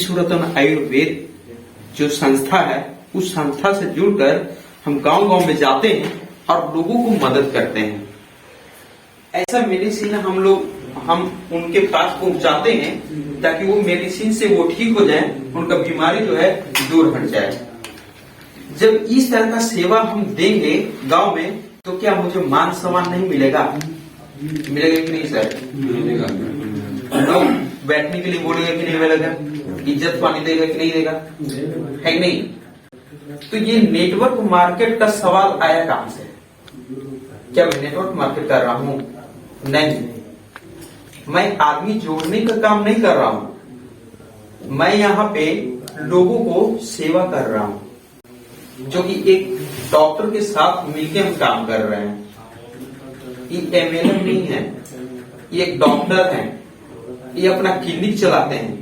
ईश्वरतन आयुर्वेद जो संस्था है, उस संस्था से जुड़कर हम गांव-गांव में जाते हैं और लोगों को मदद करते हैं। ऐसा मेडिसिन हम उनके पास पहुंचाते हैं ताकि वो मेडिसिन से वो ठीक हो जाए, उनका बीमारी जो है दूर हट जाए। जब इस तरह का सेवा हम देंगे गांव में, तो क्या मुझे मान सम्मान नहीं मिलेगा? मिलेगा कि नहीं सर? मिलेगा। लोग बैठने के लिए बोलेगा कि नहीं मिलेगा? इज्जत पानी देगा कि नहीं देगा? है कि नहीं? तो ये नेटवर्क मार्केट का सवाल आया कहां से? क्या मैं नेटवर्क मार्केट कर रहा हूं? नहीं, मैं आदमी जोड़ने का काम नहीं कर रहा हूं। मैं यहाँ पे लोगों को सेवा कर रहा हूं, जो कि एक डॉक्टर के साथ मिलकर हम काम कर रहे हैं। ये एमएलए नहीं है, ये एक डॉक्टर है। ये अपना क्लिनिक चलाते हैं,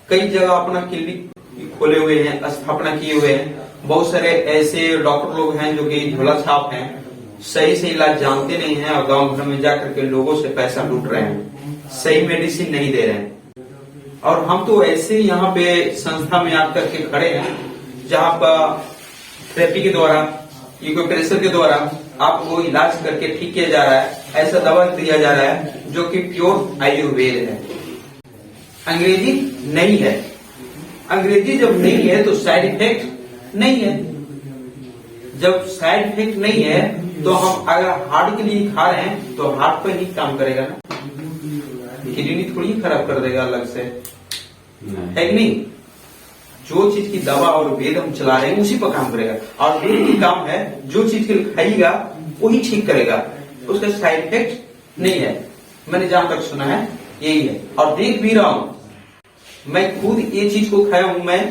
कई जगह अपना क्लिनिक खोले हुए हैं, स्थापना किए हुए हैं। बहुत सारे ऐसे डॉक्टर लोग हैं जो कि झोला छाप हैं, सही से इलाज जानते नहीं हैं और गांव घर में जाकर के लोगों से पैसा लूट रहे हैं, सही मेडिसिन नहीं दे रहे हैं। और हम तो ऐसे यहाँ पे संस्था में आकर के खड़े हैं जहाँ पर थेरेपी के द्वारा, एक्यूप्रेशर के द्वारा आपको इलाज करके ठीक किया जा रहा है। ऐसा दवा दिया जा रहा है जो कि प्योर आयुर्वेद है, अंग्रेजी नहीं है। अंग्रेजी जब नहीं है तो साइड इफेक्ट नहीं है। जब साइड इफेक्ट नहीं है तो हम अगर हार्ट के लिए खा रहे हैं तो हार्ट पे ही काम करेगा ना, किडनी थोड़ी खराब कर देगा अलग से, है कि नहीं? जो चीज की दवा और वेद हम चला रहे हैं उसी पर काम करेगा। और वेद की काम है जो चीज के लिए खाइएगा वही ठीक करेगा, उसका साइड इफेक्ट नहीं है। मैंने जहां तक सुना है यही है और देख भी रहा हूं। मैं खुद ये चीज को खाया हूं। मैं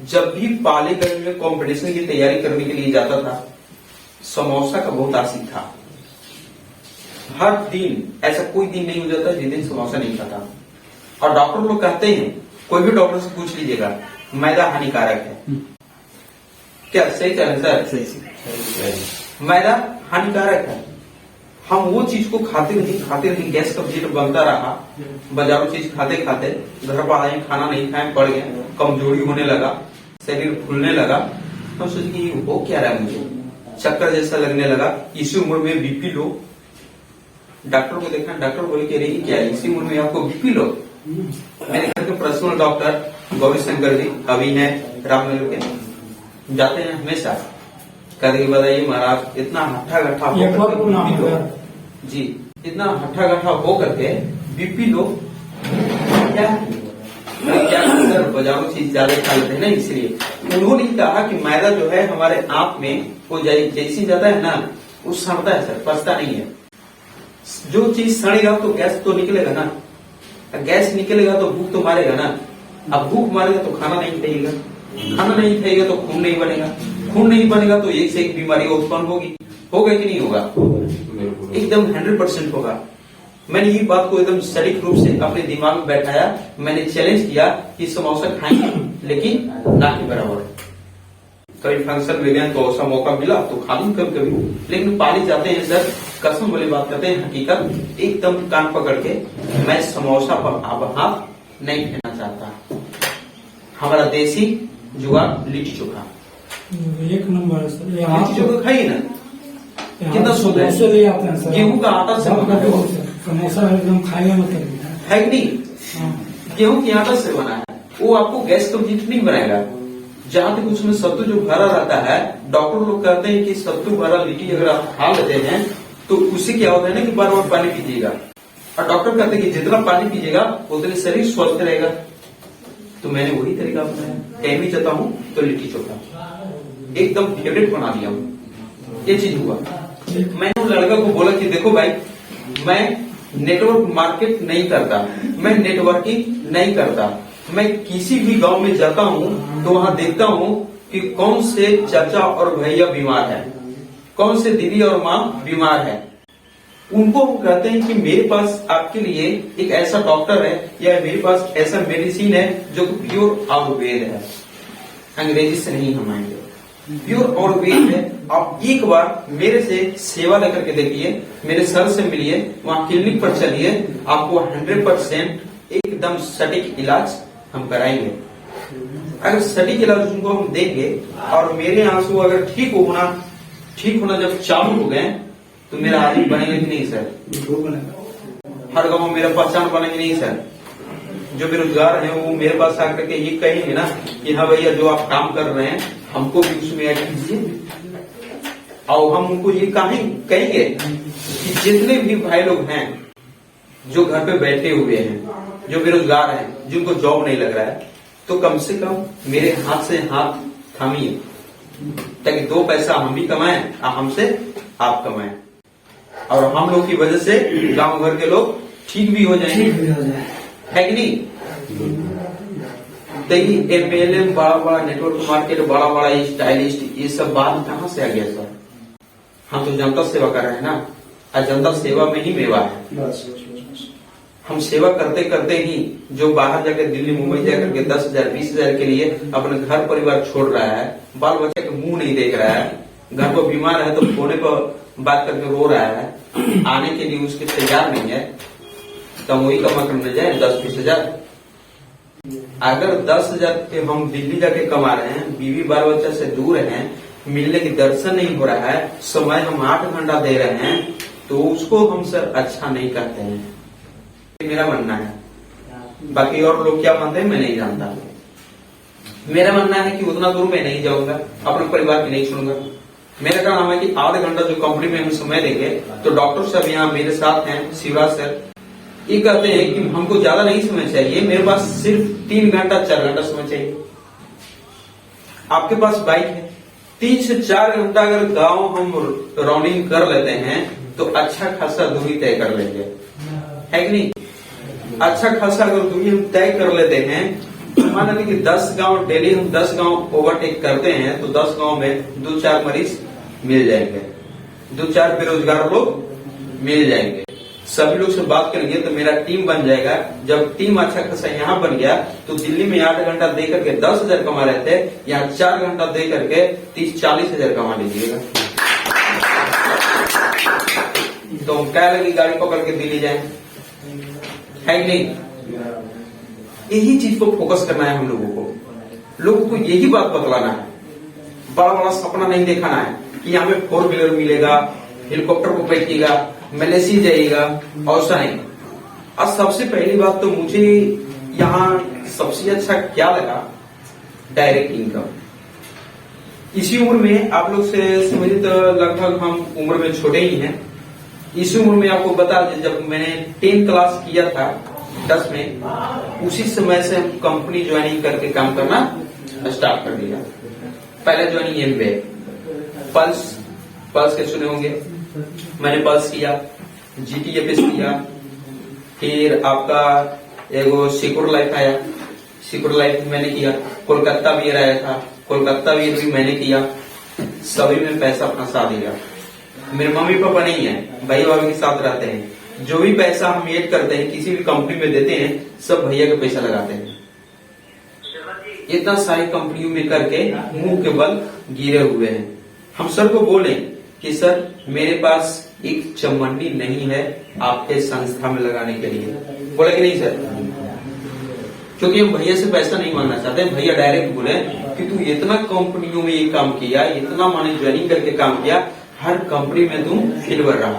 जब भी पालीगंज में कंपटीशन की तैयारी करने के लिए जाता था, समोसा का बहुत आशिक था। हर दिन, ऐसा कोई दिन नहीं हो जाता जिस दिन समोसा नहीं खाता। और डॉक्टर लोग कहते हैं, कोई भी डॉक्टर से पूछ लीजिएगा, मैदा हानिकारक है। क्या सही कह रहे हैं सर? सही। मैदा हानिकारक है। हम वो चीज को खाते नहीं, गैस का पेट बनता रहा। बाजारों चीज खाते खाते घर पर आए, खाना नहीं खाए, पड़ गए, कमजोरी होने लगा, शरीर फूलने लगा। हम सोचे कि हो क्या रहा है, मुझे चक्कर जैसा लगने लगा। इसी उम्र में बीपी लो। डॉक्टर को देखा, डॉक्टर बोले कि अरे क्या इसी उम्र में आपको बीपी लो? मेरे घर के पर्सनल डॉक्टर गौरी शंकर जी अभी है रामनगर के, जाते हैं हमेशा। कहते कि बताइए महाराज, इतना हट्ठा गट्ठा जी, इतना हट्ठा गट्ठा हो करके बीपी लो क्या? बाजारों चीज ज्यादा खा लेते हैं ना, इसलिए उन्होंने कहा कि मैदा जो है हमारे आंत में वो जैसी जाता है ना, वो सड़ता है सर, पचता नहीं है। जो चीज सड़ेगा तो गैस तो निकलेगा ना, गैस निकलेगा तो भूख तो मारेगा ना। अब भूख मारेगा तो खाना नहीं खाइएगा, खाना नहीं खाइएगा तो खून नहीं बनेगा, खून नहीं बनेगा तो एक से एक बीमारी उत्पन्न होगी। होगा कि नहीं होगा? एकदम 100% होगा। मैंने ये बात को एकदम सटीक रूप से अपने दिमाग में बैठाया। मैंने चैलेंज किया कि समोसा खाएंगे लेकिन ना के बराबर। कभी फंक्शन में गए तो ऐसा मौका मिला तो खा लूं कभी कभी, लेकिन पाली जाते हैं सर, कसम वाली बात करते हैं, हकीकत एकदम कान पकड़ के, मैं समोसा पर अब हाथ नहीं फेंकना चाहता। हमारा देसी जुगाड़ लिट्टी चोखा, एक नंबर है सर। लिट्टी चोखा खाइए ना, कितना शुद्ध है, गेहूं का आटा से बना है, समोसा एकदम खाएगा मतलब है कि नहीं? गेहूं की आटा से बना है, वो आपको गैस कब्जियत नहीं बनाएगा। जहां तक उसमें सत्तू जो भरा रहता है, डॉक्टर लोग कहते हैं कि सत्तू भरा लिट्टी अगर आप खा लेते हैं तो उससे क्या होता है ना कि बार बार पानी पीजिएगा। और डॉक्टर कहते हैं कि जितना पानी पीजिएगा उतने शरीर स्वस्थ रहेगा। तो मैंने वही तरीका अपनाया, कहीं भी जाता हूँ तो लिट्टी चोखा एकदम फेवरेट बना दिया हूँ। ये चीज हुआ। मैंने उस लड़का को बोला कि देखो भाई, मैं नेटवर्क मार्केट नहीं करता, मैं नेटवर्किंग नहीं करता। मैं किसी भी गांव में जाता हूँ तो वहां देखता हूँ कि कौन से चाचा और भैया बीमार है, कौन से दीदी और माँ बीमार है। उनको कहते हैं कि मेरे पास आपके लिए एक ऐसा डॉक्टर है या मेरे पास ऐसा मेडिसिन है जो प्योर आयुर्वेद है, अंग्रेजी से नहीं हम आएंगे, प्योर आयुर्वेद है। आप एक बार मेरे से सेवा लेकर के देखिए, मेरे सर से मिलिए, वहाँ क्लिनिक पर चलिए, आपको 100% एकदम सटीक इलाज हम कराएंगे। अगर सटीक इलाज उनको हम देंगे और मेरे आंसू अगर ठीक होना जब चालू हो गए तो मेरा आदमी बनेगा कि नहीं सर? हर गांव में मेरा पहचान बनेगी नहीं सर? जो बेरोजगार है वो मेरे पास आकर के ये कहेंगे ना कि हाँ भैया जो आप काम कर रहे हैं हमको भी उसमें ऐड कीजिए। और हम उनको ये कहेंगे कि जितने भी भाई लोग हैं जो घर पे बैठे हुए हैं, जो बेरोजगार हैं, जिनको जॉब नहीं लग रहा है, तो कम से कम मेरे हाथ से हाथ थामिए ताकि दो पैसा हम भी कमाएं और हमसे आप कमाएं और हम लोग की वजह से गांव घर के लोग ठीक भी हो जाएंगे, है कि नहीं? देखिए MLM बड़ा नेटवर्क मार्केट बड़ा स्टाइलिस्ट ये सब बात कहाँ से आ गया सर? हम तो जनता सेवा कर रहे हैं ना, और जनता सेवा में ही मेवा है। हम सेवा करते करते ही जो बाहर जाकर दिल्ली मुंबई जाकर के 10,000 20,000 के लिए अपने घर परिवार छोड़ रहा है, बाल बच्चे के मुंह नहीं देख रहा है, घर पर बीमार है तो फोने पर बात करके रो रहा है, आने के लिए उसके तैयार नहीं है, तो वही कमा करने जाए 10-20,000। अगर 10,000 के हम दिल्ली जाके कमा रहे हैं, बीवी बाल बच्चा से दूर हैं, मिलने की दर्शन नहीं हो रहा है, समय हम 8 घंटा दे रहे हैं, तो उसको हम सर अच्छा नहीं कहते हैं। मेरा मानना है, बाकी और लोग क्या मानते हैं मैं नहीं जानता। मेरा मानना है कि उतना दूर मैं नहीं जाऊंगा, अपने परिवार की नहीं सुनूंगा। मेरा काम है कि आधा घंटा जो कंपनी में हम समय देंगे, तो डॉक्टर साहब यहाँ मेरे साथ हैं, शिवराज सर, ये कहते हैं कि हमको ज्यादा नहीं समय चाहिए, मेरे पास सिर्फ 3 घंटा 4 घंटा समय चाहिए। आपके पास बाइक है, 3 से 4 घंटा अगर गांव हम राउंडिंग कर लेते हैं तो अच्छा खासा दूरी तय कर लेंगे, है कि नहीं? अच्छा खासा अगर दूरी हम तय कर लेते हैं, मान लीजिए कि 10 गांव डेली हम 10 गांव ओवरटेक करते हैं, तो 10 गांव में 2-4 मरीज मिल जाएंगे, 2-4 बेरोजगार लोग मिल जाएंगे। सभी लोग से बात करेंगे तो मेरा टीम बन जाएगा। जब टीम अच्छा खासा यहाँ बन गया तो दिल्ली में 8 घंटा दे करके 10,000 कमा रहे थे, यहाँ 4 घंटा दे करके 30-40 हजार कमा लीजिएगा। तो क्या लगी गाड़ी पकड़ के दिल्ली जाए, है कि नहीं? यही चीज को फोकस करना है हम लोगों को। लोगों को यही बात बतलाना है, बड़ा सपना नहीं दिखाना है कि यहाँ पे 4 व्हीलर मिलेगा, हेलीकॉप्टर को बैठिएगा, मलेशिया जाइएगा, ऐसा नहीं। और सबसे पहली बात तो मुझे यहाँ सबसे अच्छा क्या लगा, डायरेक्ट इनकम। इसी उम्र में आप लोग से समझिए तो लगभग हम उम्र में छोटे ही हैं। इसी उम्र में आपको बता दें, जब मैंने 10 क्लास किया था 10 में, उसी समय से हम कंपनी ज्वाइनिंग करके काम करना स्टार्ट कर दिया। पहले ज्वाइनिंग एमबीए पल्स के सुने होंगे, मैंने पल्स किया, GTFS किया, फिर आपका एगो सिक्योर लाइफ आया, सिक्योर लाइफ मैंने किया, कोलकाता वीर आया था, कोलकाता वीर भी मैंने किया। सभी में पैसा फंसा दिया। मेरे मम्मी पापा नहीं है, भाई भाभी के साथ रहते हैं, जो भी पैसा हम ऐड करते हैं किसी भी कंपनी में देते हैं, सब भैया का पैसा लगाते हैं। इतना सारी कंपनियों में करके मुंह के बल गिरे हुए हैं। हम सर को बोले कि सर मेरे पास एक चमंडी नहीं है आपके संस्था में लगाने के लिए, बोले कि नहीं सर, क्योंकि हम भैया से पैसा नहीं मांगना चाहते। भैया डायरेक्ट बोले कि तू इतना कंपनियों में ये काम किया, इतना माने ज्वाइनिंग करके काम किया, हर कंपनी में तुम फेल रहा,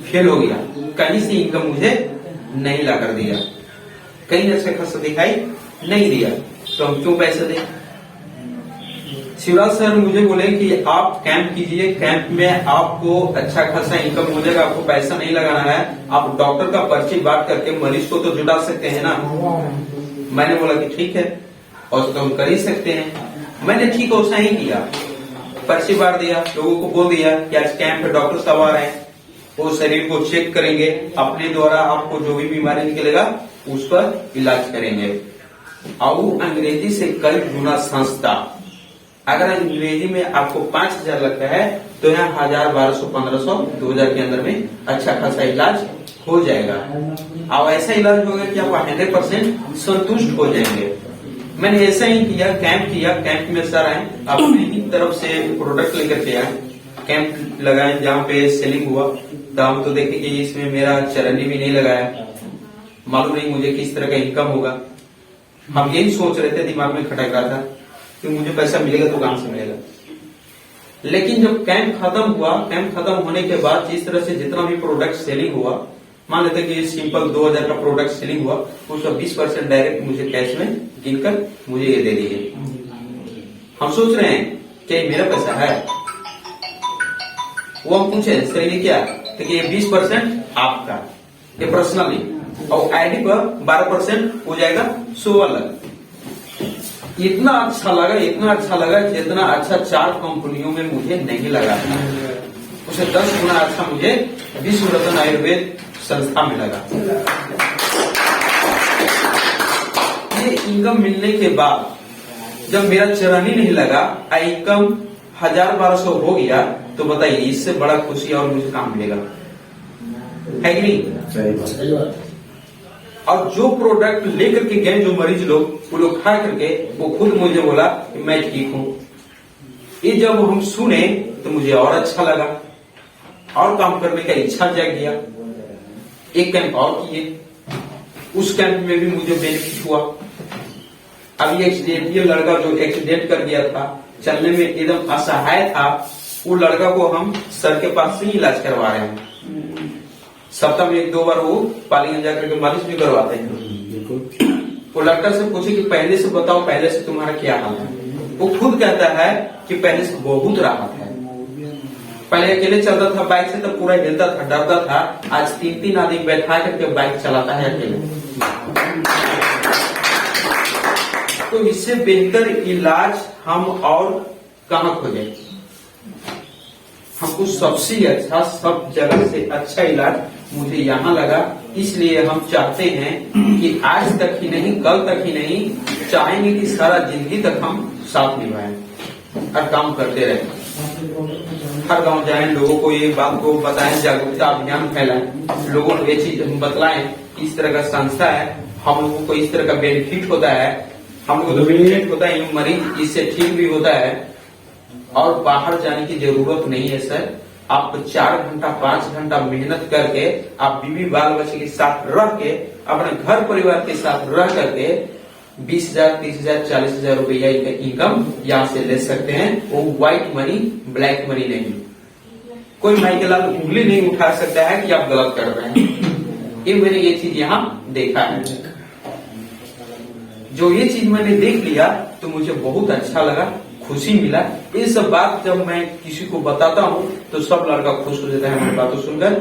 फेल हो गया, कहीं से इनकम मुझे नहीं ला कर दिया, कहीं अच्छा खासा दिखाई नहीं दिया, तो हम क्यों पैसे दें? शिवराज सर मुझे बोले कि आप कैंप कीजिए, कैंप में आपको अच्छा खासा इनकम हो जाएगा, आपको पैसा नहीं लगाना है, आप डॉक्टर का पर्ची बांट करके मरीज को तो जुटा सकते हैं ना। मैंने बोला कि ठीक है, और तो हम कर ही सकते हैं। मैंने ठीक वैसा ही किया, पर्ची बांट दिया, लोगों को बोल दिया कि आज कैंप पे डॉक्टर साहब आ रहे हैं, वो शरीर को चेक करेंगे, अपने द्वारा आपको जो भी बीमारी निकलेगा उस पर इलाज करेंगे। और अंग्रेजी से कई गुना सस्ता। अगर अंग्रेजी में आपको 5,000 लगता है तो यहाँ 1,000, 1,200, 1,500, 2,000 के अंदर में अच्छा खासा इलाज हो जाएगा। और ऐसा इलाज होगा कि आप 100% संतुष्ट हो जाएंगे। मैंने ऐसा ही किया, कैंप किया, कैंप में सर आए, अपनी ही तरफ से प्रोडक्ट लेकर के आए, कैंप लगाए, जहाँ पे सेलिंग हुआ। तो हम तो देखे कि इसमें मेरा चरनी भी नहीं लगाया, मालूम नहीं मुझे किस तरह का इनकम होगा। हम यही सोच रहे थे, दिमाग में खटक रहा था कि मुझे पैसा मिलेगा तो कहां से मिलेगा। लेकिन जब कैंप खत्म हुआ, कैंप खत्म होने के बाद जिस तरह से जितना भी प्रोडक्ट सेलिंग हुआ, मान लेते कि सिंपल 2000 का प्रोडक्ट सेलिंग हुआ, उसका 20% डायरेक्ट मुझे कैश में गिनकर मुझे ये दे दीजिए। हम सोच रहे हैं कि ये मेरा पैसा है। वो हम पूछे सर ये क्या, तो कि ये 20% आपका, ये पर्सनली, और आईडी पर 12% हो जाएगा सो अलग। इतना अच्छा लगा, इतना अच्छा लगा, जितना अच्छा 4 कंपनियों में मुझे नहीं लगा, उसे 10 गुना अच्छा मुझे विश्व रत्न आयुर्वेद संस्था में लगा। ये इनकम मिलने के बाद जब मेरा चरण ही नहीं लगा, इनकम 1000-1200 हो गया, तो बताइए इससे बड़ा खुशी और मुझे काम मिलेगा, है कि नहीं? सही बात। और जो प्रोडक्ट लेकर के गए जो मरीज लोग, वो लोग खा करके वो खुद मुझे बोला कि मैं ठीक हूं। ये जब हम सुने तो मुझे और अच्छा लगा और काम करने का इच्छा जाग गया। एक कैंप और किए, उस कैंप में भी मुझे बेनिफिट हुआ। अभी एक्सीडेंट, ये लड़का जो एक्सीडेंट कर गया था, चलने में एकदम असहाय था, वो लड़का को हम सर के पास से ही इलाज करवा रहे हैं। सप्ताह में 1-2 बार वो पालीगंज जाकर के मालिश भी करवाते हैं। वो लड़का से पूछे कि पहले से बताओ, पहले से तुम्हारा क्या हाल है? वो खुद कहता है कि पहले से बहुत राहत है। पहले अकेले चलता था बाइक से तो पूरा हिलता था, डरता था। आज 3-3 आदमी बैठा करके बाइक चलाता है अकेले। तो इससे बेहतर इलाज हम और कहां खोजें? हमको सबसे अच्छा, सब जगह से अच्छा इलाज मुझे यहाँ लगा। इसलिए हम चाहते हैं कि आज तक ही नहीं, कल तक ही नहीं, चाहेंगे कि सारा जिंदगी तक हम साथ निभाएं और काम करते रहें। हर गांव जाएं, लोगों को ये बात को बताएं, जागरूकता अभियान फैलाएं, लोगों को ये चीज बतलाएं कि इस तरह का संस्था है, हम लोगों को इस तरह का बेनिफिट होता है, हम लोगों को बेनिफिट होता है, मरीज इससे ठीक भी होता है और बाहर जाने की जरूरत नहीं है सर। आप 4 घंटा 5 घंटा मेहनत करके आप बीवी बाल बच्चे के साथ रह के, अपने घर परिवार के साथ रह करके 20,000, 30,000, 40,000 रुपया इनकम यहाँ से ले सकते हैं। वो व्हाइट मनी, ब्लैक मनी नहीं। कोई भाई के लाल उंगली नहीं उठा सकता है कि आप गलत कर रहे हैं। ये मैंने ये चीज यहाँ देखा है। जो ये चीज मैंने देख लिया तो मुझे बहुत अच्छा लगा, खुशी मिला। ये सब बात जब मैं किसी को बताता हूँ तो सब लड़का खुश हो जाता है हमारी बातों सुनकर।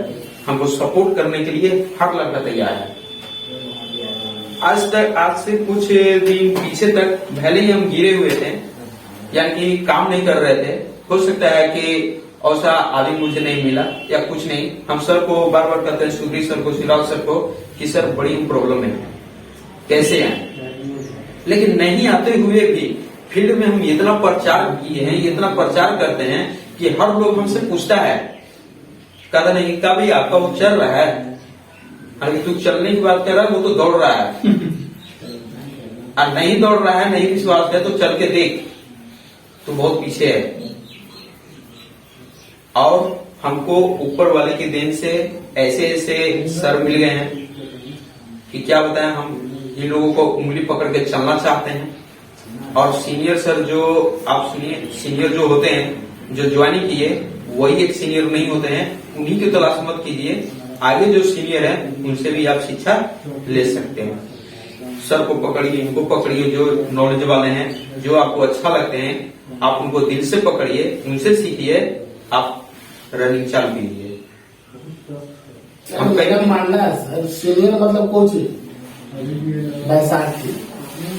हमको सपोर्ट करने के लिए हर लड़का तैयार है। आज से कुछ दिन पीछे तक पहले ही हम गिरे हुए थे, यानी कि काम नहीं कर रहे थे। हो सकता है कि ऐसा आदमी मुझे नहीं मिला या कुछ नहीं। हम सर को बार बार कहते हैं, सुधीर सर को, चिराग सर को, कि सर बड़ी प्रॉब्लम है, कैसे आए। लेकिन नहीं आते हुए भी फील्ड में हम इतना प्रचार किए हैं, इतना प्रचार करते हैं कि हर लोग हमसे पूछता है, कहता नहीं का भी आपका वो चल रहा है। अरे तू चलने की बात कर रहा है, वो तो दौड़ रहा है। और नहीं दौड़ रहा है, नहीं विश्वास है तो चल के देख, तो बहुत पीछे है। और हमको ऊपर वाले की देन से ऐसे ऐसे सर मिल गए हैं कि क्या बताएं, हम इन लोगों को उंगली पकड़ के चलना चाहते हैं। और सीनियर सर जो आप सुनिए, सीनियर जो होते हैं, जो ज्वाइनिंग किए, वही एक सीनियर नहीं होते हैं। उन्हीं की तलाश मत कीजिए, आगे जो सीनियर है उनसे भी आप शिक्षा ले सकते हैं। सर को पकड़िए, इनको पकड़िए, जो नॉलेज वाले हैं, जो आपको अच्छा लगते हैं, आप उनको दिल से पकड़िए, उनसे सीखिए, आप रनिंग चालू कीजिए। हम मेरा मानना है सर, सीनियर मतलब कोच बैसाखी।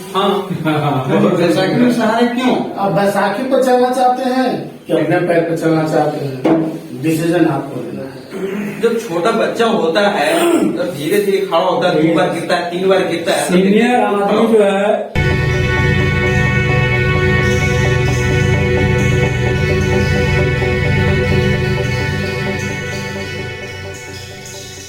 हाँ, बैसाखी में सहारे क्यों? आप बैसाखी पर चलना चाहते हैं कि अपने पैर पर चलना चाहते हैं, डिसीजन आपको लेना है। जब छोटा बच्चा होता है तो धीरे धीरे खड़ा होता है, 2 बार गिरता है, 3 बार गिरता है। सीनियर आदमी जो है